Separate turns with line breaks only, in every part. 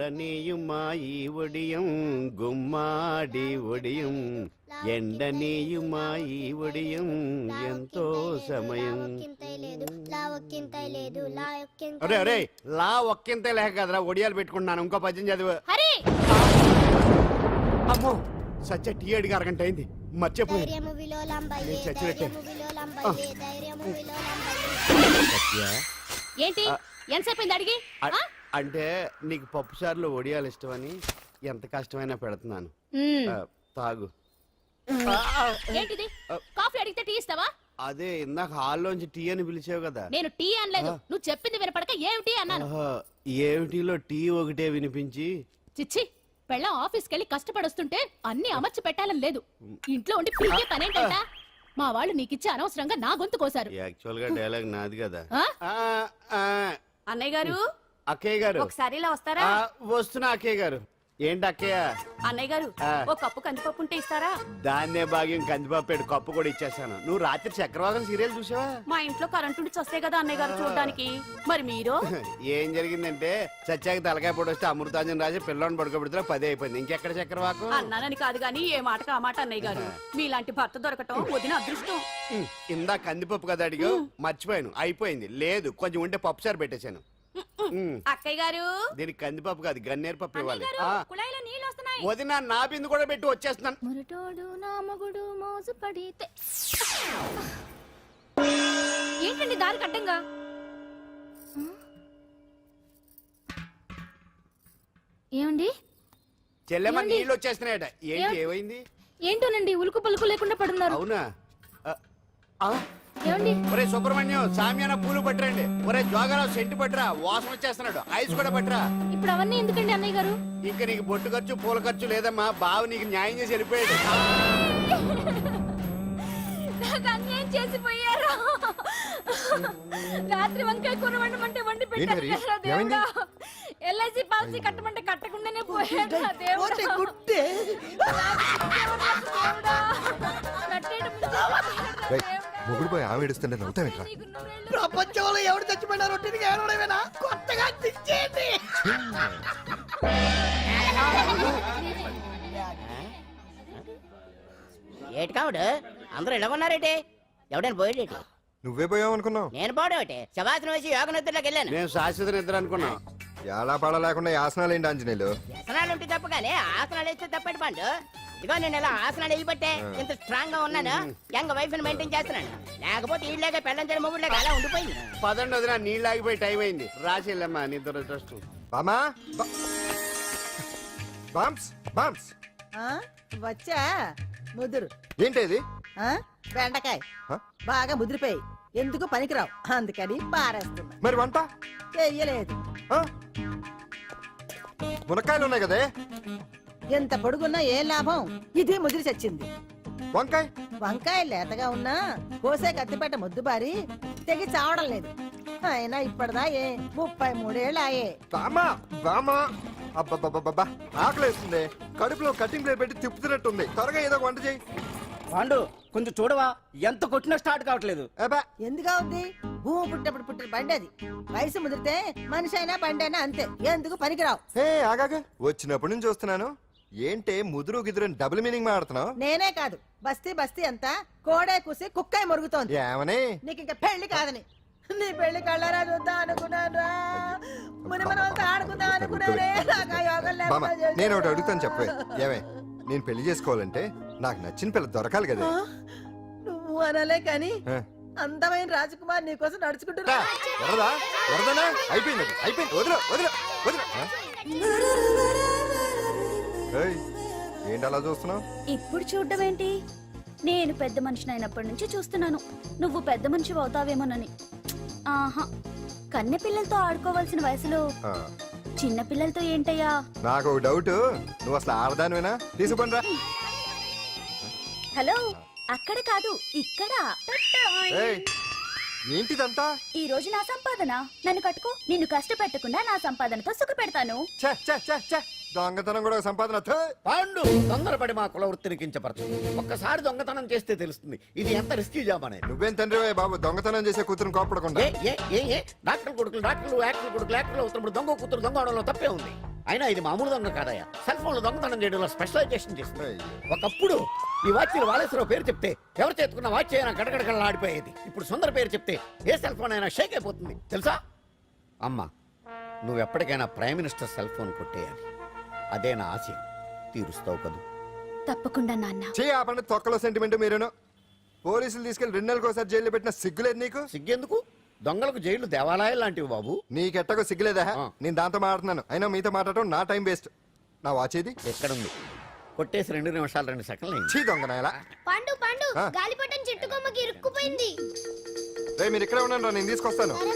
ఆరనీయుమాయి ఒడియం గుమ్మాడి ఒడియం ఎండనీయుమాయి ఒడియం ఎంతో సమయం. అరే అరే లా ఒక్కింతే లేక కదరా ఒడియాలు పెట్టుకుంటున్నాను. ఇంకో పద్యం చదువు. అమ్మో సత్య టీ అడిగి అరగంట అయింది మర్చిపోయి చచ్చినట్టే.
ఏంటి ఎంతసేపు అడిగి?
అంటే నీకు పప్పు సార్లు ఒడియాలు ఇష్టమని ఎంత కష్టమైనా పెడుతున్నాను. తాగు.
ఏంటిది? కాఫీ అడిగితే టీ ఇస్తావా?
అదే ఇందాక హాల్లోంచి టీ అని పిలిచావు కదా.
నేను టీ అనలేదు, నువ్వు చెప్పింది వినపడక ఏమిటి అన్నాను.
ఏమిటిలో టీ ఒకటే వినిపించి.
చిచ్చి పెళ్ళం ఆఫీస్కి వెళ్ళి కష్టపడొస్తుంటే అన్ని అమర్చి పెట్టాలని లేదు. ఇంట్లో ఉండి పీకే పనేంటంట. మా వాళ్ళు నీకిచ్చి అనవసరంగా నా గొంతు కోసారు.
యాక్చువల్ గా డైలాగ్ నాది కదా.
అన్నయ్య గారు,
అక్కయ్య గారు
ఒకసారి ఇలా వస్తారా?
వస్తున్నా అక్కయ్య గారు. ఏంటి అక్కయ్య?
అన్నయ్య గారు ఒక కప్పు కందిపప్పు ఉంటే ఇస్తారా?
దాన్నే భాగ్యం కందిపప్పు కప్పు కూడా ఇచ్చేసాను. నువ్వు రాత్రి చక్రవాకం సీరియల్ చూసావా?
మా ఇంట్లో కరెంటు వస్తే కదా అన్నయ్య గారు చూడడానికి. మరి మీరు?
ఏం జరిగిందంటే సత్యాకి తలకాయ పొడి వస్తే అమృతాంజన్ రాజు పిల్లని పడుకోబెడితే 10 అయిపోయింది. ఇంకెక్కడ చక్రవాకం?
అన్నానని కాదు గానీ ఏ మాటకు ఆ మాట అన్నయ్య గారు. మీలాంటి భర్త దొరకటం వదిన అదృష్టం.
ఇందా కందిపప్పు కదా అడిగా మర్చిపోయాను. అయిపోయింది. లేదు కొంచెం ఉంటే పప్పు సార్ పెట్టేశాను.
అక్కయ్య గారు
దీనికి కందిపప్పు కాదు గన్నేరు పప్పు ఇవ్వాలి.
వదిన
నా బిందు కూడా పెట్టి వచ్చేస్తున్నాను.
ఏంటండి దారి కట్టంగా? ఏమండి
చెల్లెమ్మ నీళ్ళు వచ్చేస్తున్నాయట. ఏంటి ఏమైంది?
ఏంటోనండి ఉలుకు పలుకు లేకుండా పడున్నారు.
అవునా? ఒరే సుబ్రహ్మణ్యం సామ్యాన పూలు పట్టరండి. ఒరే జోగరావు సెంటు పట్టరా, వాసన వచ్చేస్తున్నాడు. ఐస్ కూడా పట్టరా.
ఇప్పుడు అవన్నీ ఎందుకండి అన్నయ్య గారు?
ఇంకా నీకు బొట్టు ఖర్చు పూల ఖర్చు లేదమ్మా. బావ నీకు న్యాయం చేసి వెళ్ళిపోయాడు.
అన్యాయం చేసిపోయారు. రాత్రి వంకాయ కూర వండమంటే వండి పెట్టారు. ఎల్ఐసి పాలసీ కట్టమంటే కట్టకుండానే పోయాడు.
మొగుడు పోయి ఆమె ఏడుస్తుంటే నవ్వుతావేంట్రా?
ప్రపంచంలో ఎవరు చచ్చిపోయినా రొట్టెని ఏడవడమేనా? కొత్తగా తెచ్చేయండి.
ఏటి కావుడు అందరూ ఇలా ఉన్నారేటి? ఎవడైనా పోయేటి?
నువ్వే పోయావు అనుకున్నావు.
నేను పోవడం శవాసనం వేసి యోగ నిద్రలోకి వెళ్ళాను.
నేను శాశ్వత నిద్ర అనుకున్నా.
ఎలా పాడ లేకుండా ఆసనాలు ఏంటి ఆంజనేయులు?
ఆసనాలు ఉంటే తప్ప కానీ ఆసనాలు వేస్తే తప్పటి పండు. ఇదిగో నేను ఇలా ఆసనాలు వేయబట్టే ఇంత స్ట్రాంగ్ గా ఉన్నాను. యంగ్ వైఫ్ ని మెయింటైన్ చేస్తున్నాను. లేకపోతే ఇళ్ళగా పెళ్ళంచడం మొగుళ్ళగా అలా ఉండిపోయింది.
పదండి వదిన నీళ్ళు ఆగిపోయి టైం అయింది. రాసేళ్ళమ్మా నిద్ర ట్రస్ట్.
బామా బామ్స్ బామ్స్
వచ్చా ముదురు.
ఏంటి
బెండకాయ బాగా ముదిరిపోయి ఎందుకు పనికిరావు, అందుకని పారేస్తున్నా.
మరి వంట
చెయ్యలేదు.
మునక్కాయలు ఉన్నాయి కదే.
ఎంత పొడుగున్నా ఏం లాభం, ఇది ముదిరి చచ్చింది.
వంకాయ
వంకాయ లేతగా ఉన్నా కోసే కత్తిపేట ముద్దు బారి తెగి చావడం లేదు. అయినా ఇప్పటిదా 33 ఏళ్ళు ఆయే.
బామా బామా అబ్బబ్బబ్బబ్బా ఆకలేస్తుంది. కడుపులో కటింగ్ ప్లేట్ పెట్టి తిప్పుతున్నట్టుంది. త్వరగా ఏదో వంట చేయి.
పాండు కొంచెం చూడవా, ఎంత కొట్టినా స్టార్ట్ కావట్లేదు.
ఎందుగా ఉంది? భూమి పుట్టినప్పుడు పుట్టిన బండి అది. వయసు ముదిరితే మనిషి అయినా బండి అయినా అంతే, ఎందుకు పనికిరావు.
ఆగాగా వచ్చినప్పటి నుంచి చూస్తున్నాను. ఏంటే ముదురు గిదురు డబుల్ మీనింగ్ మాడుతున్నావు?
నేనే కాదు బస్తీ బస్తీ అంతా కోడే కూసి కుక్కాయ మురుగుతోంది.
ఏమని?
నీకు ఇంకా పెళ్లి కాదని. నీ పెళ్లి కళ్ళరా చూద్దాం అనుకున్నాను. మునిమనంతా ఆడుకుందాం అనుకున్నానే.
నేను ఒకటి అడుగుతాను చెప్పే. ఏమే నేను పెళ్లి చేసుకోవాలంటే నాకు నచ్చిన పిల్ల దొరకాలి కదా.
నువ్వు అనలే కాని అందమైన రాజకుమార్ నీకోసం నడుచుకుంటున్నా.
అయిపోయింది అయిపోయింది. వదిలే వదిలే వదిలే. ఏంటి అలా చూస్తున్నావు?
ఇప్పుడు చూడ్డం ఏంటి? నేను పెద్ద మనిషిని అయినప్పటి నుంచి చూస్తున్నాను నువ్వు పెద్ద మనిషి అవుతావేమోనని. ఆహా, కన్నె పిల్లలతో ఆడుకోవాల్సిన వయసులో చిన్న పిల్లలతో ఏంటయ్యా?
నాకు ఒక డౌట్, నువ్వు అసలు ఆడదానివేనా? తీసుకుంటా.
హలో, అక్కడ కాదు ఇక్కడ.
ఏంటిదంతా?
ఈ రోజు నా సంపాదన, నన్ను కట్టుకో. నిన్ను కష్టపెట్టకుండా నా సంపాదనతో సుఖ పెడతాను.
దొంగతనం కూడా సంపాదన.
పాండు తొందరపడి మా కుల వృత్తిని కించపరచు. ఒక్కసారి దొంగతనం చేస్తే తెలుస్తుంది ఇది ఎంత రిస్కీ జాబ్ అనేది.
నువ్వేం తండ్రి బాబు దొంగతనం చేసే కూతురు కోపడకుండా.
డాక్టర్ కొడుకులు డాక్టర్లు, యాక్టర్ కొడుకులు యాక్టర్లు అవుతున్నప్పుడు దొంగ కూతురు దొంగ అవడంలో తప్పే ఉంది. అయినా ఇది మామూలు దొంగ కాదయ్యా. సెల్ ఫోన్ లో దొంగతనం చేయడంలో స్పెషలైజేషన్ చేస్తుంది.
అయ్యో.
ఒకప్పుడు ఈ వాచ్లు వాలేశ్వరరావు పేరు చెప్తే ఎవరు చేతుకున్న వాచ్ అయినా గడగడగడలా ఆడిపోయేది. ఇప్పుడు సుందర పేరు చెప్తే ఏ సెల్ ఫోన్ అయినా షేక్ అయిపోతుంది తెలుసా? అమ్మా, నువ్వు ఎప్పటికైనా ప్రైమ్ మినిస్టర్ సెల్ ఫోన్ కొట్టేయాలి. అదే నా ఆశ. తీరుస్తావు కదూ?
తప్పకుండా నాన్న.
ఆపండి తొక్కలో సెంటిమెంట్ మీరేను. పోలీసులు తీసుకెళ్లి 2 నెలలకు ఒకసారి జైల్లో పెట్టిన సిగ్గులేదు నీకు?
సిగ్గెందుకు? దొంగలకు జైలు దేవాలయాలు లాంటివి బాబు.
నీకెట్టకు సిగ్గులేదా?
ఆ.
నేను దాంతో మాట్లాడుతున్నాను, అయినా మీతో మాట్లాడటం నా టైం వేస్ట్. నా వాచేది
ఎక్కడుంది? కొట్టేసి 2 నిమిషాలు 2 సెకండ్లు అయింది.
చీ దొంగ నాయలా.
పండు పండు
ఆ?
గాలిపటం చెట్టు కొమ్మకి ఇరుక్కుపోయింది.
రే మీరు ఇక్కడే ఉండండి రా, నేను తీసుకొస్తాను.
ఒరేయ్,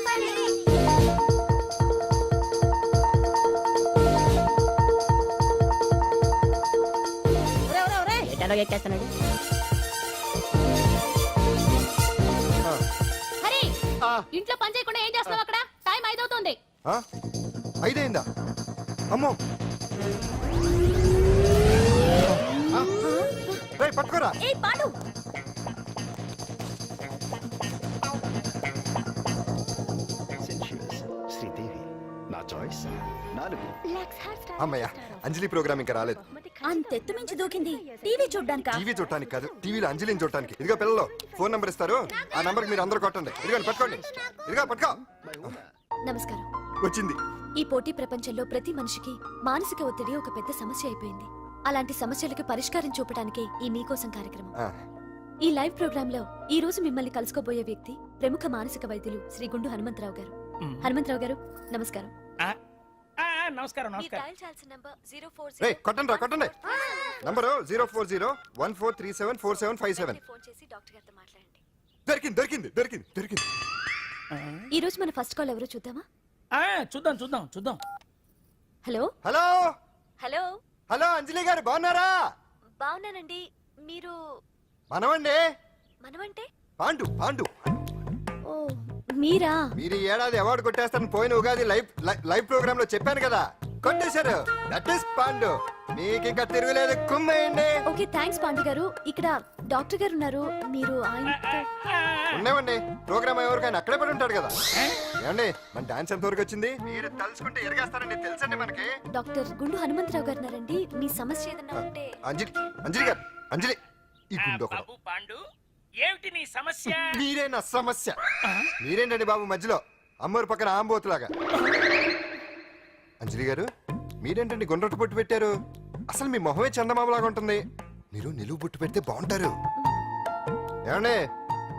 ఒరేయ్, ఒరేయ్.
ఎటాలో ఎక్కేస్తున్నాడు.
హరి
ఆ,
ఇంట్లో పని చేయకుండా ఏం చేస్తావు అక్కడ? టైం 5 అవుతుంది.
ఆ? 5 అయిందా? అమ్మో రేయ్ పట్టుకోరా.
ఏ పాండు,
శ్రీదేవి నా చాయిస్ 4.
అమ్మయ్య, అంజలి ప్రోగ్రామ్ ఇంకా రాలేదు.
అంతెత్తు మించి దూకింది. టీవీ చూడ్డానికా?
టీవీ చూడటానికి కాదు, టీవీలో అంజలిని చూడటానికి. ఇదిగో పిల్లలు ఫోన్ నంబర్ ఇస్తారు, ఆ నంబర్కి మీరు అందరూ కొట్టండి. ఇదిగోండి పట్టుకోండి. ఇదిగో పట్టుకో.
నమస్కారం.
వచ్చింది.
ఈ పోటీ ప్రపంచంలో ప్రతి మనిషికి మానసిక ఒత్తిడి ఒక పెద్ద సమస్య అయిపోయింది. అలాంటి సమస్యలకు పరిష్కారం చూపడానికే ఈ మీకోసం కార్యక్రమం.
ఆ,
ఈ లైవ్ ప్రోగ్రామ్ లో ఈ రోజు మిమ్మల్ని కలుసుకోబోయే వ్యక్తి ప్రముఖ మానసిక వైద్యులు శ్రీ గుండు హనుమంతరావు గారు. హనుమంతరావు గారు నమస్కారం.
నమస్కారం
రేయ్ కొట్టండి రా, కొట్టండి. నంబరు 04014374757.
ఫోన్ చేసి డాక్టర్ గారితో మాట్లాడండి.
దొరికింది దొరికింది దొరికింది దొరికింది.
ఈ రోజు మన ఫస్ట్ కాల్ ఎవరో చూద్దామా?
చూద్దాం చూద్దాం చూద్దాం.
హలో
హలో
హలో,
హలో అంజలి గారు బాగున్నారా?
బాగున్నానండి. మీరు
మనమండి
మనమంటే?
పాండు పాండు.
ఓ మీరా?
మీరు ఈ ఏడాది అవార్డు కొట్టేస్తారని పోయిన ఉగాది లైవ్ ప్రోగ్రామ్ లో చెప్పాను కదా, కొట్టేశారు. That is Pandu. మీకు ఇంకా తిరుగులేదు, కుమ్మేయండి.
ఓకే థ్యాంక్స్ పాండు గారు. ఇక్కడ డాక్టర్ గారు ఉన్నారు, మీరు ఆయనతో.
ఉన్నామండి, ప్రోగ్రామ్ ఎవరికైనా అక్కడే పడి ఉంటాడు కదా. ఏమండి మన డాన్స్ ఎంత వరకు వచ్చింది? మీరు తలుచుకుంటే ఎరగేస్తారండి, తెలుసండి మనకి.
డాక్టర్ గుండు హనుమంతరావు గారు ఉన్నారండి. మీ సమస్య ఏదన్నా ఉంటే.
అంజలి అంజలి గారు, అంజలి ఈ గుండు ఒకడు.
బాబు పాండు, ఏమిటి నీ సమస్య?
మీరే నా సమస్య. మీరేంటండి బాబు మధ్యలో అమ్మోరు పక్కన ఆంబోతులాగా? అంజలి గారు మీరేంటండి గుండ్రటి బొట్టు పెట్టారు? అసలు మీ మొహమే చందమామలాగా ఉంటుంది. మీరు నిలువు బొట్టు పెడితే బాగుంటారు. ఏమండి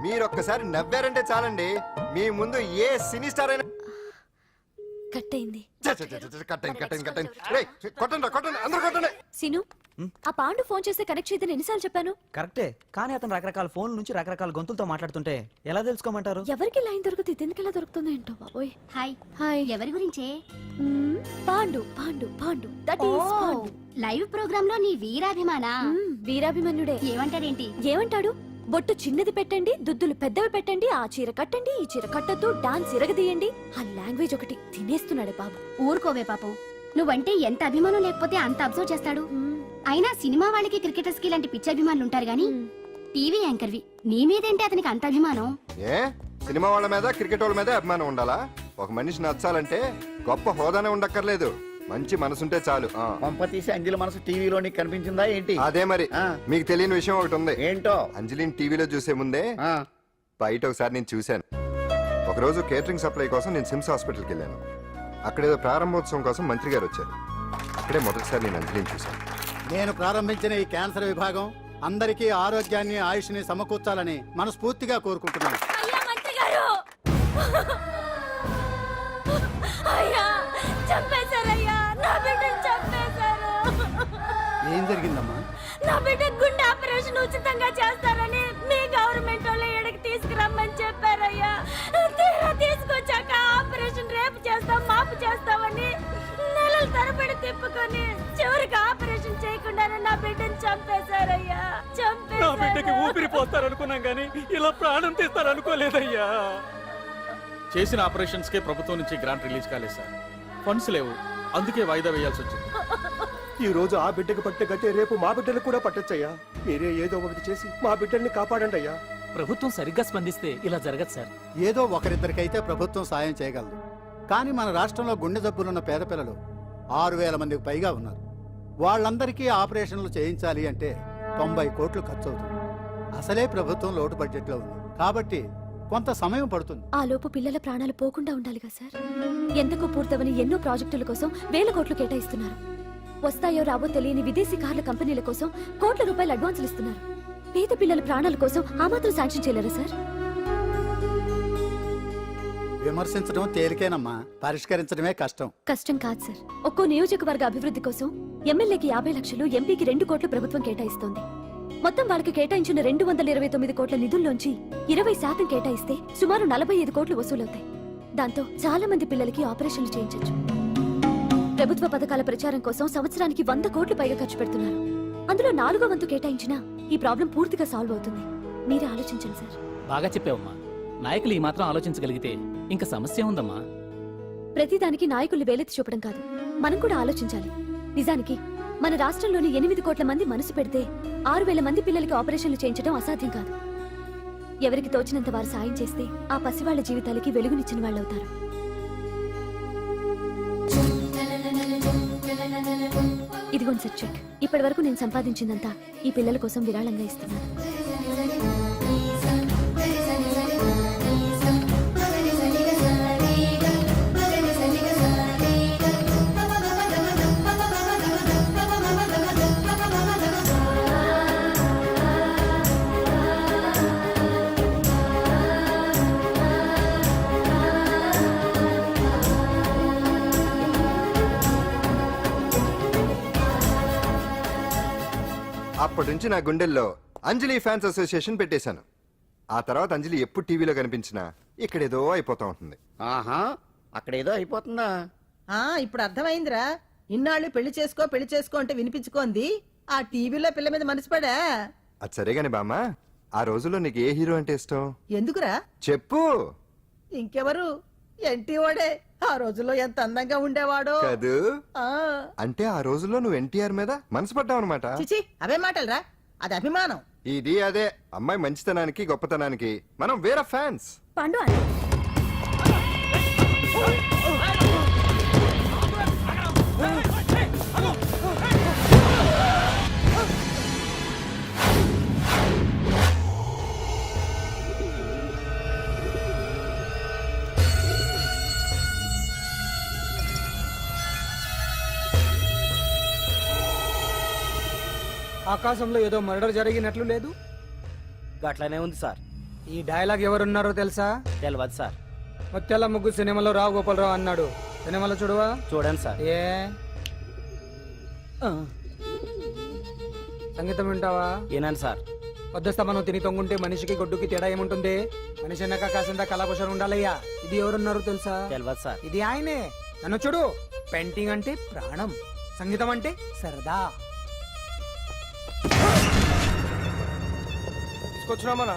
మీరు ఒక్కసారి నవ్వారంటే చాలండి, మీ ముందు ఏ సినీ స్టార్ అయినా
కట్ అయింది.
కొట్టండి కొట్టండి అందరూ కొట్టండి.
సిను, ఆ పాండు ఫోన్ చేస్తే కనెక్ట్ చేయదని ఎన్నిసార్లు చెప్పాను?
కరెక్టే, కానీ అతను రకరకాల ఫోన్ల నుంచి రకరకాల గొంతులతో మాట్లాడుతుంటే ఎలా తెలుసుకోమంటారు?
ఎవరికి లైన్ దొరుకుతుంది, ఎందుకు ఎలా దొరుకుతుందో ఏంటో బాబోయ్.
Hi
hi.
ఎవరి గురించే?
Pandu Pandu Pandu, that is Pandu.
Live program లో నీ వీరాభిమానా?
వీరాభిమన్యుడే.
ఏమంటాడేంటి?
ఏమంటాడు? బొట్టు చిన్నది పెట్టండి, దుద్దులు పెద్దవి పెట్టండి, ఆ చీర కట్టండి, ఈ చీర కట్టద్దు, డాన్స్ ఇరగదీయండి. ఆ లాంగ్వేజ్ ఒకటి తినేస్తున్నాడు బాబు.
ఊరుకోవే పాపం, నువ్వంటే ఎంత అభిమానం లేకపోతే అంత అబ్జర్వ్ చేస్తాడు. అయినా సినిమా వాళ్ళకి క్రికెటర్స్ కి ఇలాంటి పిచ్చి అభిమానులు ఉంటారు గానీ టీవీ యాంకర్వి నీ మీదేంటి అతనికి అంత అభిమానం?
ఏ సినిమా వాళ్ళ మీద క్రికెట్ వాళ్ళ మీద అభిమానం ఉండాలా? ఒక మనిషి నచ్చాలంటే గొప్ప హోదానే ఉండక్కర్లేదు, మంచి మనసుంటే చాలు.
పంప తీసి అంజలి మనసు టీవీలో నీకు కనిపించిందా ఏంటి?
అదే మరి.
ఆ.
మీకు తెలియని విషయం ఒకటి ఉంది.
ఏంటో?
అంజలిని టీవీలో చూసే ముందే
ఆ,
బయట ఒకసారి నేను చూశాను. ఒకరోజు కేటరింగ్ సప్లై కోసం నేను సిమ్స్ హాస్పిటల్కి వెళ్ళాను. అక్కడేదో ప్రారంభోత్సవం కోసం మంత్రి గారు వచ్చారు. అక్కడే మొదటిసారి నేను అంజలిని చూశాను.
నేను ప్రారంభించిన ఈ క్యాన్సర్ విభాగం అందరికీ ఆరోగ్యాన్ని ఆయుష్ని సమకూర్చాలని మనస్ఫూర్తిగా కోరుకుంటున్నాను.
అయ్యా మంత్రి గారు, అయ్యా చంపేశారయ్యా, నా బిడ్డను చంపేశారు.
ఏం జరిగిందమ్మా?
నా బిడ్డ గుండె ఆపరేషన్ ఉచితంగా చేస్తారని మీ గవర్నమెంట్ వాళ్ళు ఎడకి తీసుకురమ్మని చెప్పారయ్యా. తీరా తీసుకొచ్చాక ఆపరేషన్ రేపు చేస్తాం మాపు చేస్తామని నెలల తరబడి తిప్పుకొని చివరికి ఆపరేషన్ చేయకుండానే నా బిడ్డను చంపేశారయ్యా.
నా బిడ్డకి
చంపేశారు.
ఊపిరి పోస్తారనుకున్నాం గానీ ఇలా ప్రాణం తీస్తారనుకోలేదయ్యా. చేసిన ఆపరేషన్స్ కే ప్రభుత్వం నుంచి గ్రాంట్ రిలీజ్ కాలేదు సార్. ఫండ్స్ లేవు, అందుకే వాయిదా వేయాల్సి వచ్చింది.
ఈ రోజు ఆ బిడ్డకు పట్టే గట్టే రేపు మా బిడ్డలకు కూడా పట్టొచ్చయ్యా. మీరే ఏదో ఒకటి చేసి మా బిడ్డల్ని కాపాడండి అయ్యా.
ప్రభుత్వం సరిగ్గా స్పందిస్తే ఇలా జరగదు సార్.
ఏదో ఒకరిద్దరికైతే ప్రభుత్వం సాయం చేయగలదు, కానీ మన రాష్ట్రంలో గుండె జబ్బులున్న పేద పిల్లలు 6,000 మందికి పైగా ఉన్నారు. వాళ్ళందరికీ ఆపరేషన్లు చేయించాలి అంటే 90 కోట్లు ఖర్చు అవుతుంది. అసలే ప్రభుత్వం లోటు బడ్జెట్లో ఉంది కాబట్టి కొంత సమయం పడుతుంది.
ఆ లోపు పిల్లల ప్రాణాలు పోకుండా ఉండాలిగా సార్. ఎంతకు పూర్తవని ఎన్నో ప్రాజెక్టుల కోసం వేల కోట్లు కేటాయిస్తున్నారు. వస్తాయో రావో తెలియని విదేశీ కార్ల కంపెనీల కోసం కోట్ల రూపాయలు అడ్వాన్సులు ఇస్తున్నారు. పేద పిల్లల ప్రాణాల కోసం ఆ మాత్రం శాంక్షన్ చేయలేరా సార్?
విమర్శించడం తేలికేనమ్మా, పరిష్కరించడమే కష్టం.
కష్టం కాదు సార్. ఒక్కో నియోజకవర్గ అభివృద్ధి కోసం ఎమ్మెల్యేకి 50 లక్షలు, ఎంపీకి 2 కోట్లు ప్రభుత్వం కేటాయిస్తోంది. మొత్తం వాళ్ళకి కేటాయించిన 229 కోట్ల నిధుల్లోంచి 20% కేటాయిస్తే సుమారు 45 కోట్లు వసూలవుతాయి. దాంతో చాలా మంది పిల్లలకి ఆపరేషన్లు చేయించొచ్చు. ప్రభుత్వ పథకాల ప్రచారం కోసం సంవత్సరానికి 100 కోట్లు పైగా ఖర్చు పెడుతున్నారు. అందులో 4వ వంతు కేటాయించినా ఈ ప్రాబ్లం పూర్తిగా సాల్వ్ అవుతుంది. మీరే ఆలోచించండి సార్.
బాగా చెప్పావమ్మా. నాయకులు ఈ మాత్రం ఆలోచించగలిగితే ఇంకా సమస్య ఉందమ్మా.
ప్రతిదానికి నాయకుల్ని వేలెత్తి చూపడం కాదు, మనం కూడా ఆలోచించాలి. నిజానికి మన రాష్ట్రంలోని 8 కోట్ల మంది మనసు పెడితే 6,000 మంది పిల్లలకి ఆపరేషన్లు చేయించడం అసాధ్యం కాదు. ఎవరికి తోచినంత వారు సాయం చేస్తే ఆ పసివాళ్ల జీవితాలకి వెలుగునిచ్చిన వాళ్ళవుతారు. ఇదిగోండి సార్ చెక్. ఇప్పటి వరకు నేను సంపాదించిందంతా ఈ పిల్లల కోసం విరాళంగా ఇస్తున్నాను.
అప్పటి నుంచి నా గుండెల్లో అంజలి ఫ్యాన్స్ అసోసియేషన్ పెట్టేశాను. ఆ తర్వాత అంజలి ఎప్పుడు టీవీలో కనిపించినా ఇక్కడేదో అయిపోతా ఉంటుంది.
ఆహా, అక్కడేదో అయిపోతుందా?
ఇప్పుడు అర్థమైందిరా. ఇన్నాళ్ళు పెళ్లి చేసుకో అంటే వినిపించుకోంది ఆ టీవీలో పిల్ల మీద మనసు పడా.
అది సరే గాని బామ్మ, ఆ రోజుల్లో నీకు ఏ హీరో అంటే ఇష్టం?
ఎందుకురా?
చెప్పు.
ఇంకెవరు? ఎన్టీఓడే. ఆ రోజుల్లో ఎంత అందంగా ఉండేవాడో
కాదు. అంటే ఆ రోజుల్లో నువ్వు ఎన్టీఆర్ మీద మనసు పడ్డావు అనమాట.
చిచి, అవే మాటలరా, అది అభిమానం.
ఇది అదే అమ్మాయి మంచితనానికి గొప్పతనానికి మనం వేరే ఫ్యాన్స్.
పండు అని
ఆకాశంలో ఏదో మర్డర్ జరిగినట్లు లేదు.
గట్లనే ఉంది సార్.
ఈ డైలాగ్ ఎవరున్నారో తెలుసా?
తెలియదు సార్.
ముత్యాల ముగ్గు సినిమాలో రావు గోపాలరావు అన్నాడు. సినిమాలో చూడవా?
చూడండి సార్.
ఏ సంగీతం వింటావా?
ఏనండి సార్.
వద్దస్తా మనం తిని తొంగుంటే మనిషికి గొడ్డుకి తేడా ఏముంటుంది? మనిషి అన్నాక కాసింత కళాకుశలం ఉండాలయ్యా. ఇది ఎవరున్నారో తెలుసా?
తెలియదు సార్.
ఇది ఆయనే. నన్ను చూడు. పెయింటింగ్ అంటే ప్రాణం, సంగీతం అంటే సరదా. తీసుకొచ్చినామనా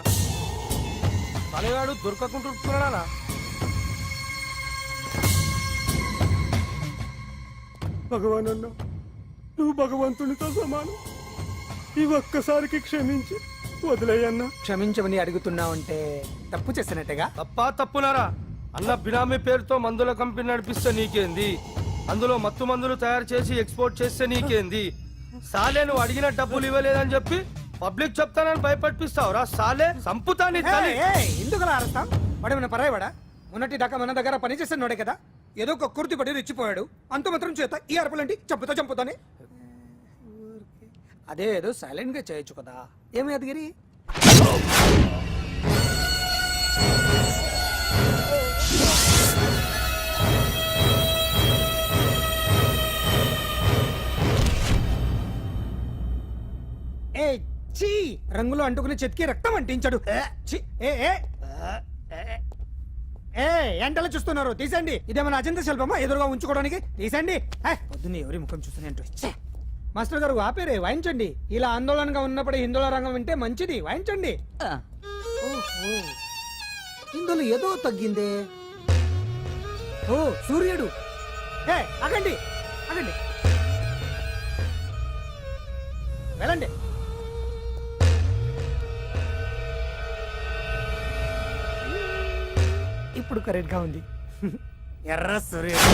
తలగాడు దొరకకుంటున్నానా? భగవాన్ అన్నా, నువ్వు భగవంతునితో సమానం. ఈ ఒక్కసారికి క్షమించి వదిలేయన్నా. క్షమించమని అడుగుతున్నావంటే తప్పు చేసినట్టుగా.
తప్పునారా అన్న బినామీ పేరుతో మందుల కంపెనీ నడిపిస్తే నీకేంది? అందులో మత్తు మందులు తయారు చేసి ఎక్స్పోర్ట్ చేస్తే నీకేంది? సాలే నువ్వు అడిగిన డబ్బులు ఇవ్వలేదని చెప్పి పబ్లిక్ చెప్తానని భయపడిపిస్తావురా? సాలే సంపుతాని
ఎందుకు అరుస్తాం? వాడేమైనా పరాయవాడా? మొన్నటి దాకా మన దగ్గర పనిచేస్తున్నాడే కదా. ఏదో ఒక కుర్తి పడి రెచ్చిపోయాడు. అంత మాత్రం చేత ఈ అరపలేంటి? చంపుతానే. అదే ఏదో సైలెంట్ గా చేయొచ్చు కదా. ఏమి అదిగిరి? రంగులో అంటుకుని చెతికి రక్తం అంటించాడు. ఎంటలో చూస్తున్నారు, తీసండి. ఇదేమన్నా అజంత శిల్పమా ఎదురుగా ఉంచుకోవడానికి? తీసండి. పొద్దున్న ఎవరి ముఖం చూస్తున్నా. మాస్టర్ గారు ఆపేరే, వాయించండి. ఇలా ఆందోళనగా ఉన్నప్పుడు హిందువుల రంగం వింటే మంచిది, వాయించండి. ఇందులో ఏదో తగ్గిందే. ఓ సూర్యుడు. ఆగండి వెళ్ళండి. ఇప్పుడు కరెక్ట్ గా ఉంది. ఎర్ర సూర్యుడు.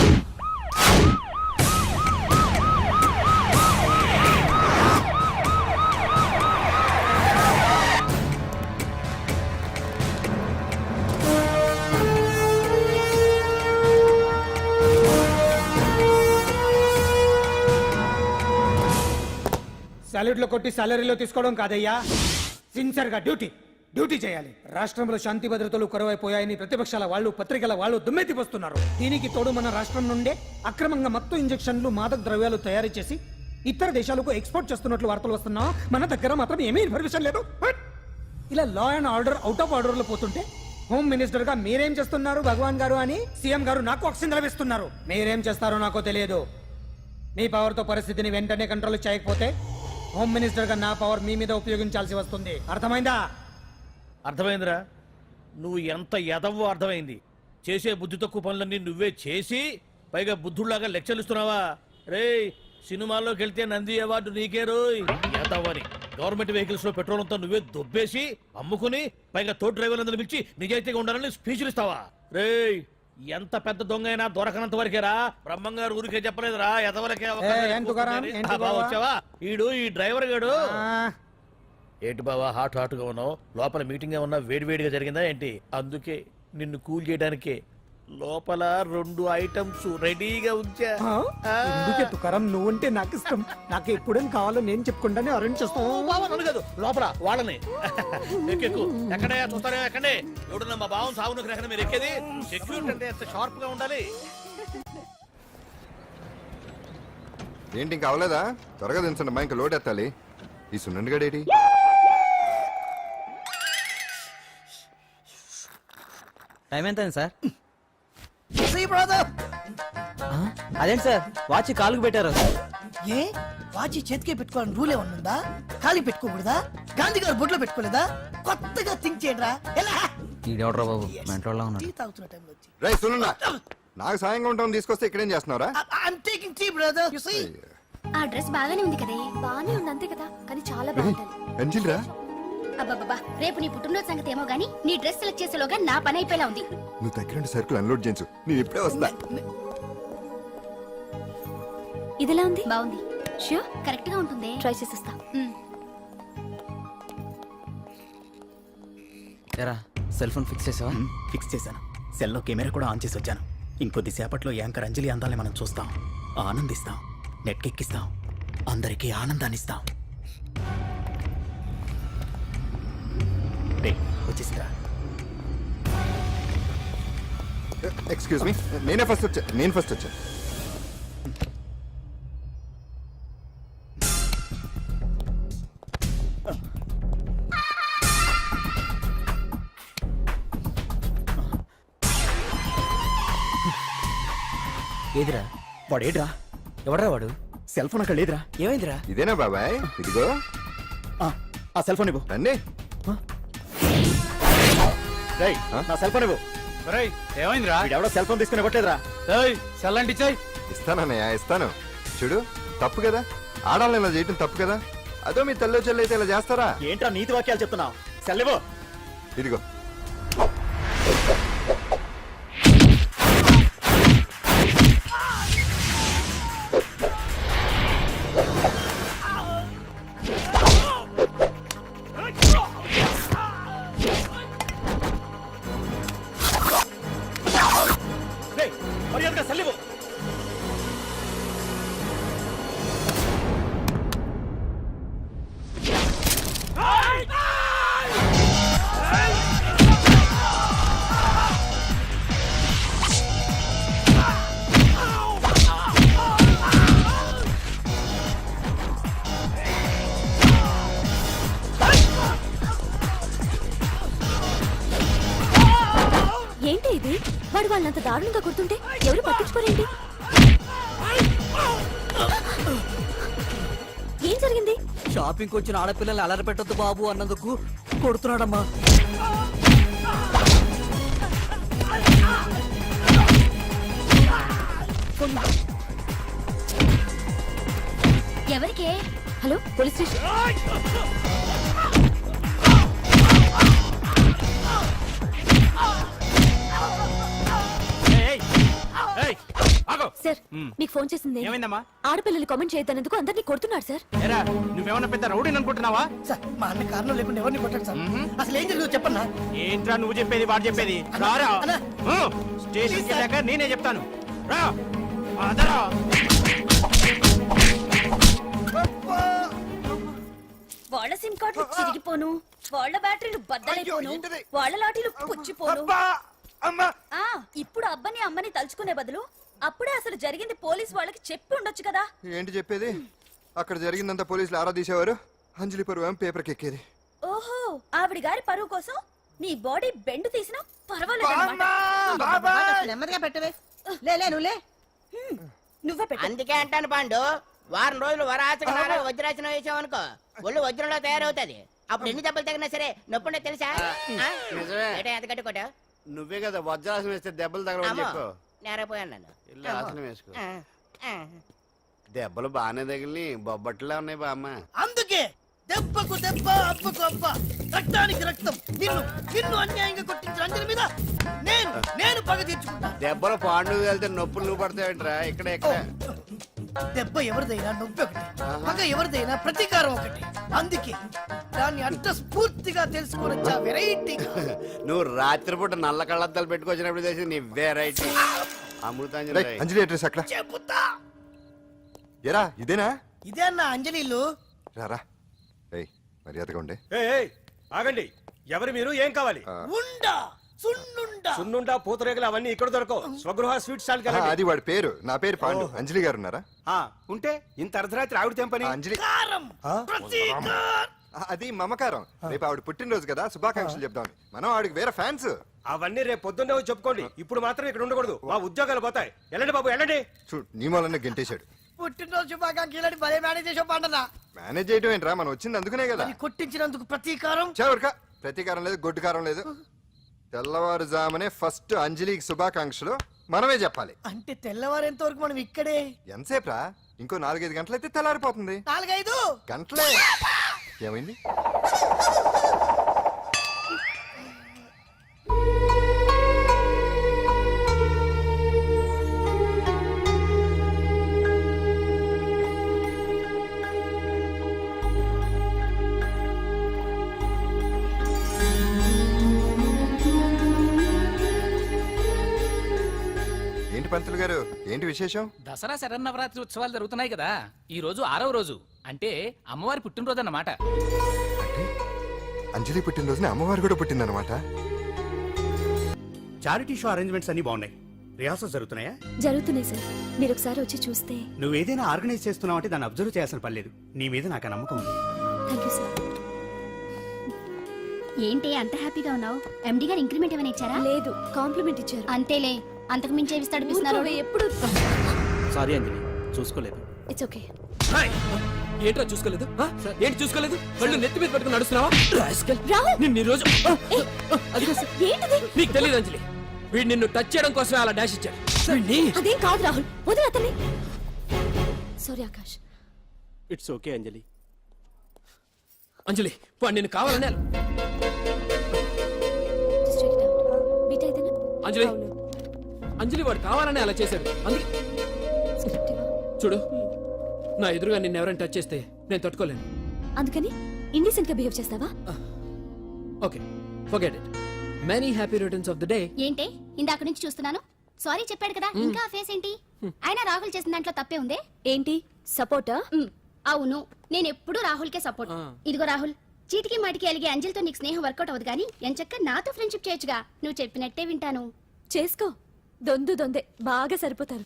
సాలెడ్ లో కొట్టి సాలరీలో తీసుకోవడం కాదయ్యా, సిన్సియర్ గా డ్యూటీ చేయాలి. రాష్ట్రంలో శాంతి భద్రతలు కరువైపోయాయని ప్రతిపక్షాల వాళ్ళు, పత్రికల వాళ్ళు దుమ్మెత్తిపోస్తున్నారు. దీనికి తోడు మన రాష్ట్రం నుండే అక్రమంగా మత్తు ఇంజెక్షన్లు, మాదక ద్రవ్యాలు తయారు చేసి ఇతర దేశాలకు ఎక్స్పోర్ట్ చేస్తున్నట్లు వార్తలు వస్తున్నా మన దగ్గర మాత్రం ఏమీ ఇన్ఫర్మేషన్ లేదు. బట్ ఇలా law and order out of order లో పోతుంటే హోమ్ మినిస్టర్ గా మీరేం చేస్తున్నారు భగవాన్ గారు అని సీఎం గారు నాకు ఆక్సిజన్ లభిస్తున్నారు. మీరేం చేస్తారో నాకు తెలియదు. మీ పవర్ తో పరిస్థితిని వెంటనే కంట్రోల్ చేయకపోతే హోమ్ మినిస్టర్ గా నా పవర్ మీ మీద ఉపయోగించాల్సి వస్తుంది. అర్థమైందా?
అర్థమైందిరా, నువ్వు ఎంత ఎదవో అర్థమైంది. చేసే బుద్ధి తక్కువ పనులన్నీ నువ్వే చేసి పైగా బుద్ధుళ్లాగా లెక్చర్లు ఇస్తున్నావా? రేయ్, సినిమాల్లోకి వెళ్తే నంది అవార్డు నీకే రోయ్ ఎదవని. గవర్నమెంట్ వెహికల్స్ లో పెట్రోల్ అంతా నువ్వే దొబ్బేసి అమ్ముకుని పైగా తోటి డ్రైవర్లందరూ పిలిచి నిజాయితీగా ఉండాలని స్పీచ్లు ఇస్తావా? రేయ్, ఎంత పెద్ద దొంగ అయినా దొరకనంత వరకేరా. బ్రహ్మంగారు ఊరికే చెప్పలేదురా ఎదవలకే వచ్చావా? ఈడు ఈ డ్రైవర్ గాడు. ఏంటి బావా హాట్ గా ఉన్నావు? లోపల మీటింగ్ ఏమన్నా వేడివేడిగా జరిగిందా ఏంటి? అందుకే నిన్ను కూల్ చేయడానికే లోపల 2 ఐటమ్స్ రెడీగా ఉంచా.
ఎందుకే తుకారం, నువ్వంటే నాకు ఇష్టం. నాకు ఎప్పుడేం కావాలో నేను చెప్పుకుంటానే అరేంజ్ చేస్తాను.
కాదు లోపల వాళ్ళని ఎక్కెక్కు. ఎక్కడే చూస్తారే ఎక్కడే? ఎవడన్నా మా బావం సాగునకు ఎక్కడ మీరు ఎక్కేది? సెక్యూరిటీ అంటే ఎంత షార్ప్ గా ఉండాలి.
ఏంటి ఇంకా అవలేదా? త్వరగా దించండి మా, ఇంకా లోడ్ ఎత్తాలి. ఈ సున్నండి గడేటి
టైం ఎంత అయింది సార్?
ఆ?
అదేంటి సార్ వాచ్ కాలుకు పెట్టారు?
ఏ వాచి చేతికే పెట్టుకోవాలని రూల్ ఏమన్నా ఉందా? ఖాళీ పెట్టుకోకూడదా? గాంధీ గారు బొట్లో పెట్టుకోలేదా? కొత్తగా థింక్ చేయండిరా. ఎలా
ఈడెవడ్రా బాబు మెంటోళ్ళ ఉన్నాడు.
టీ తాగుతున్న టైంలో వచ్చి
రై సునన్నా, నాకు సాయంగా ఉంటాం తీసుకొస్తే ఇక్కడేం చేస్తున్నారా?
I'm taking tea brother. You see
ఆ డ్రెస్ బాగానే ఉంది కదే.
బానే ఉంది అంతే కదా, కానీ చాలా బాగుంటుంది.
అంజిల్ రా,
అబ్బబ్బబ్బా, రేపు నీ పుట్టినరోజు సంగతి ఏమో గానీ నీ డ్రెస్ సెలెక్ట్ చేసేలోగా నా పని అయిపోయేలా ఉంది.
నువ్వు దగ్గర సరుకులు అన్లోడ్ చేయించు, నేను ఇప్పుడే వస్తా.
ఇదిలా ఉంది?
బాగుంది.
ష్యూర్,
కరెక్ట్ గా ఉంటుంది.
ట్రై చేసిస్తా.
ఎరా సెల్ ఫోన్ ఫిక్స్ చేసావా?
ఫిక్స్ చేశాను. సెల్లో కెమెరా కూడా ఆన్ చేసి వచ్చాను. ఇంకొద్ది సేపట్లో యాంకర్ అంజలి అందాలని మనం చూస్తాం, ఆనందిస్తాం, నెట్కెక్కిస్తాం, అందరికీ ఆనందాన్ని ఇస్తాం. వచ్చేసిందా?
ఎక్స్క్యూజ్ మీ, నేను ఫస్ట్ వచ్చా.
ఏదిరా వాడేడ్రా? ఎవడ్రా వాడు? సెల్ ఫోన్ అక్కడ లేదురా. ఏమైందిరా?
ఇదేనా బాబాయ్? ఇదిగో
ఆ సెల్ ఫోన్ ఇవ్వు.
రండి.
నా సెల్ ఫోన్ ఇవ్వు.
ఏమైందిరా?
ఎవడో సెల్ ఫోన్ తీసుకుని ఇవ్వట్లేదురా.
సెల్ అంటే ఇచ్చాయి.
ఇస్తానన్నయ్య, ఇస్తాను. చూడు, తప్పు కదా, ఆడాలని ఇలా చేయటం తప్పు కదా. అదో మీ తల్లో చెల్లి అయితే ఇలా చేస్తారా?
ఏంట్రా నీతి వాక్యాలు చెప్తున్నావు? సెల్ ఇవ్వు.
ఇదిగో.
మర్యాదగా సెల్ ఇవ్వు.
ఏంటి ఇది? వాడు వాళ్ళంత దారుణంగా గుర్తుంటే ఎవరు పట్టించుకోరేంటి? ఏం జరిగింది?
షాపింగ్ వచ్చిన ఆడపిల్లల్ని అలర పెట్టొద్దు బాబు అన్నందుకు కొడుతున్నాడమ్మా.
ఎవరికే?
Hello, police station. సార్, మీకు ఫోన్ చేసింది
ఏమైందమ్మా?
ఆడపిల్లలు కామెంట్ చేయొద్దన్నందుకు అందరినీ కొడుతున్నాడు సార్.
ఏరా, నువ్వేమన్నా పెద్ద రౌడీని అనుకుంటున్నావా?
సార్ మా అన్న కారణం లేకుండా ఎవరిని కొట్టాడు సార్? అసలు ఏం జరిగిందో చెప్పన్నా.
ఏంట్రా నువ్వు చెప్పేది వాడు చెప్పేది? రారా
అన్నా.
స్టేషన్కి వెళ్ళాక నేనే చెప్తాను. రా అదరా.
బ్యాటరీ చిరిగిపోను, వాళ్ళ బ్యాటరీలు బద్దలైపోను, వాళ్ళ లాఠీలు పుచ్చిపోను. ఆ, ఇప్పుడు అబ్బని అమ్మని తలుచుకునే బదులు అప్పుడే అసలు జరిగింది పోలీస్ వాళ్ళకి చెప్పి ఉండొచ్చు కదా.
ఏంటి చెప్పేది? అక్కడ జరిగిందంతా పోలీసులు ఆరా తీసేవారు, అంజలి పరువు పేపర్కి ఎక్కేది.
ఓహో, ఆవిడ గారి పరువు కోసం నీ బాడీ బెండ్ తీసినా పర్వాలేదు.
నెమ్మదిగా పెట్టవే. లే నువ్వులే.
నువ్వే పెట్టు.
అందుకే అంటాను పండు, వారం రోజులు వరాచకం వజ్రాసనం వేసావనుకో ఒళ్ళు వజ్రంలో తయారవుతుంది. అప్పుడు ఎన్ని దెబ్బలు తగినా సరే నొప్పుండే తెలుసా?
నిజమే.
ఎంత కట్టుకోట
నువ్వే కదా వజ్రాసనం వేస్తే దెబ్బలు తగలవని చెప్పు.
నేరపోయాను నన్ను.
ఇల్లు ఆసనం వేసుకో. దెబ్బలు బాగానే తగిలి బొబ్బట్లా ఉన్నాయి బామ్మ.
అందుకే దెబ్బకు దెబ్బ అబ్బకు అబ్బ, రక్తానికి రక్తం. నిన్ను నిన్ను అన్యాయంగా కొట్టించిన అంజలి మీద నేను పగ తీర్చుకుంటా.
దెబ్బలు పాండు వెళ్తే నొప్పులు నువ్వు పడతాయంట్రా. ఇక్కడ ఇక్కడ
దెబ్బ ఎవరిదైనా నొప్పి ఒకటి, పగ ఎవరిదైనా ప్రతీకారం ఒకటి. అందుకే దాన్ని అర్థ స్ఫూర్తిగా తెలుసుకోవచ్చా వెరైటీ.
నువ్వు రాత్రిపూట నల్ల కళ్ళద్దాలు పెట్టుకొచ్చినప్పుడు చేసి నీ వెరైటీ అమృతాంజలి.
అంజలి అడ్రస్ అక్కడ
చెబుతా.
ఎరా ఇదేనా?
ఇదే అన్న అంజలి ఇల్లు.
రారా, ఏయ్ మర్యాదగా ఉండే.
ఆగండి, ఎవరు మీరు? ఏం కావాలి?
ఉండా సున్నుండా
సున్నుండా పూతరేగలు అవన్నీ ఇక్కడ దొరకవు. స్వగృహ స్వీట్ స్టాల్
అది వాడి పేరు. నా పేరు పాండు. అంజలి గారు ఉన్నారా?
ఉంటే ఇంత అర్ధరాత్రి ఆవిడ తెంపని.
అంజలి
కారం ప్రతీకారం.
అది మమకారం. రేపు ఆవిడ పుట్టినరోజు కదా, శుభాకాంక్షలు చెప్దామని. మనం ఆవిడకి వేరే ఫ్యాన్స్.
అవన్నీ రేపు పొద్దున్నే వచ్చి చెప్పుకోండి. ఇప్పుడు మాత్రం ఇక్కడ ఉండకూడదు, మా ఉద్యోగాలు పోతాయి. వెళ్ళండి బాబు వెళ్ళండి.
చూడు, నీ మూలన్న గెంటేశాడు.
పుట్టినరోజు శుభాకాంక్షలని భలే మేనేజ్ చేసావు పండనా.
మేనేజ్ చేయడం ఏంట్రా, మనం వచ్చింది అందుకునే కదా.
కొట్టించినందుకు ప్రతీకారం.
చవరక ప్రతీకారం లేదు, గొడ్డుకారం లేదు. తెల్లవారుజామునే ఫస్ట్ అంజలికి శుభాకాంక్షలు మనమే చెప్పాలి.
అంటే తెల్లవారేంత వరకు మనం ఇక్కడే.
ఎంతసేపురా? ఇంకో 4-5 గంటలైతే తెల్లారిపోతుంది.
4-5
గంటలే. ఏమైంది? ఏంటి పంతులు గారు, ఏంటి విశేషం?
దసరా శరన్నవరాత్రి ఉత్సవాలు జరుగుతున్నాయి కదా, ఈ రోజు 6వ రోజు, అంటే అమ్మవారి పుట్టినరోజు అన్నమాట.
అంజలి పుట్టినరోజున అమ్మవారు కూడా పుట్టిందన్నమాట.
చారిటీ షో అరేంజ్మెంట్స్ అన్ని బాగున్నాయి. రిహార్సల్స్ జరుగుతున్నాయా?
జరుగుతున్నాయి సార్, మీరు ఒకసారి వచ్చి చూస్తే.
నువ్వు ఏదైనా ఆర్గనైజ్ చేస్తున్నావు అంటే దాన్ని అబ్జర్వ్ చేయాల్సిన పని లేదు. నీ మీద నాకు నమ్మకం ఉంది.
Thank you sir. ఏంటి అంత హ్యాపీగా ఉన్నావు? ఎండి గారు ఇంక్రిమెంట్ ఏమైనా ఇచ్చారా? లేదు, కాంప్లిమెంట్ ఇచ్చారు. అంతేలే, అంతకు మించి ఏమిస్తాడు ఎప్పుడు.
సారీ అంజలి, చూసుకోలేదు.
It's okay.
ఏంట్రా చూసుకోలేదు? ఏంటి చూసుకోలేదు? వాళ్ళు నెత్తి మీద పెట్టుకుని నడుస్తున్నావా?
రాహుల్,
నిన్ను ఈ రోజు
ఏంటిది?
నీకు తెలియదు అంజలి, వీడు నిన్ను టచ్ చేయడం కోసమే అలా డాష్ ఇచ్చాడు.
అదేం కాదు రాహుల్, వదిలే అతన్ని. సారీ ఆకాష్.
ఇట్స్ ఓకే అంజలి.
అంజలి, వాడు నిన్ను కావాలనే. అంజలి, అంజలి వాడు కావాలనే అలా చేశాడు. అందుకే చూడు, నా ఎదురుగా నిన్ను ఎవరైనా టచ్ చేస్తే నేను తట్టుకోలేను.
అందుకని ఇండిసెంట్ గా బిహేవ్ చేస్తావా?
Okay, forget it. Many happy returns of the day.
ఏంటి ఇందాక నుంచి చూస్తున్నాను? సారీ చెప్పాడు కదా, ఇంకా ఫేస్ ఏంటి? అయినా రాహుల్ చేసిన దాంట్లో తప్పే ఉందే.
ఏంటి సపోర్టా?
అవును, నేను ఎప్పుడు రాహుల్ కే సపోర్ట్. ఇదిగో రాహుల్, చీటికి మాటికి అలిగే అంజలితో నీకు స్నేహం వర్కౌట్ అవ్వదు కానీ ఎంచక్క నాతో ఫ్రెండ్షిప్ చేయొచ్చుగా. నువ్వు చెప్పినట్టే వింటాను.
చేసుకో, దొందే బాగా సరిపోతారు.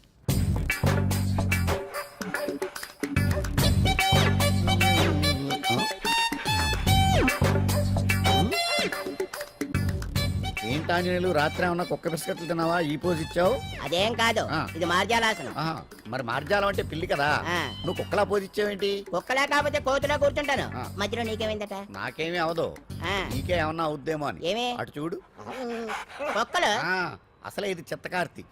ఏంటాంజనేయులు, రాత్రి ఏమన్నా కుక్క బిస్కెట్లు తిన్నావా? ఈ పోజ్ ఇచ్చావు.
అదేం కాదు, ఇది మార్జాలాసనం.
మరి మార్జాలం అంటే పిల్లి కదా, నువ్వు కుక్కలా పోజ్ ఇచ్చావేంటి?
కుక్కలా కాకపోతే కోతులా కూర్చుంటాను. మధ్యలో నీకేమైందట?
నాకేమీ అవదు, నీకే ఏమన్నా అవుద్దేమో అని.
ఏమి?
అటు చూడు.
కుక్కలు
అసలే ఇది చిత్తకార్తి.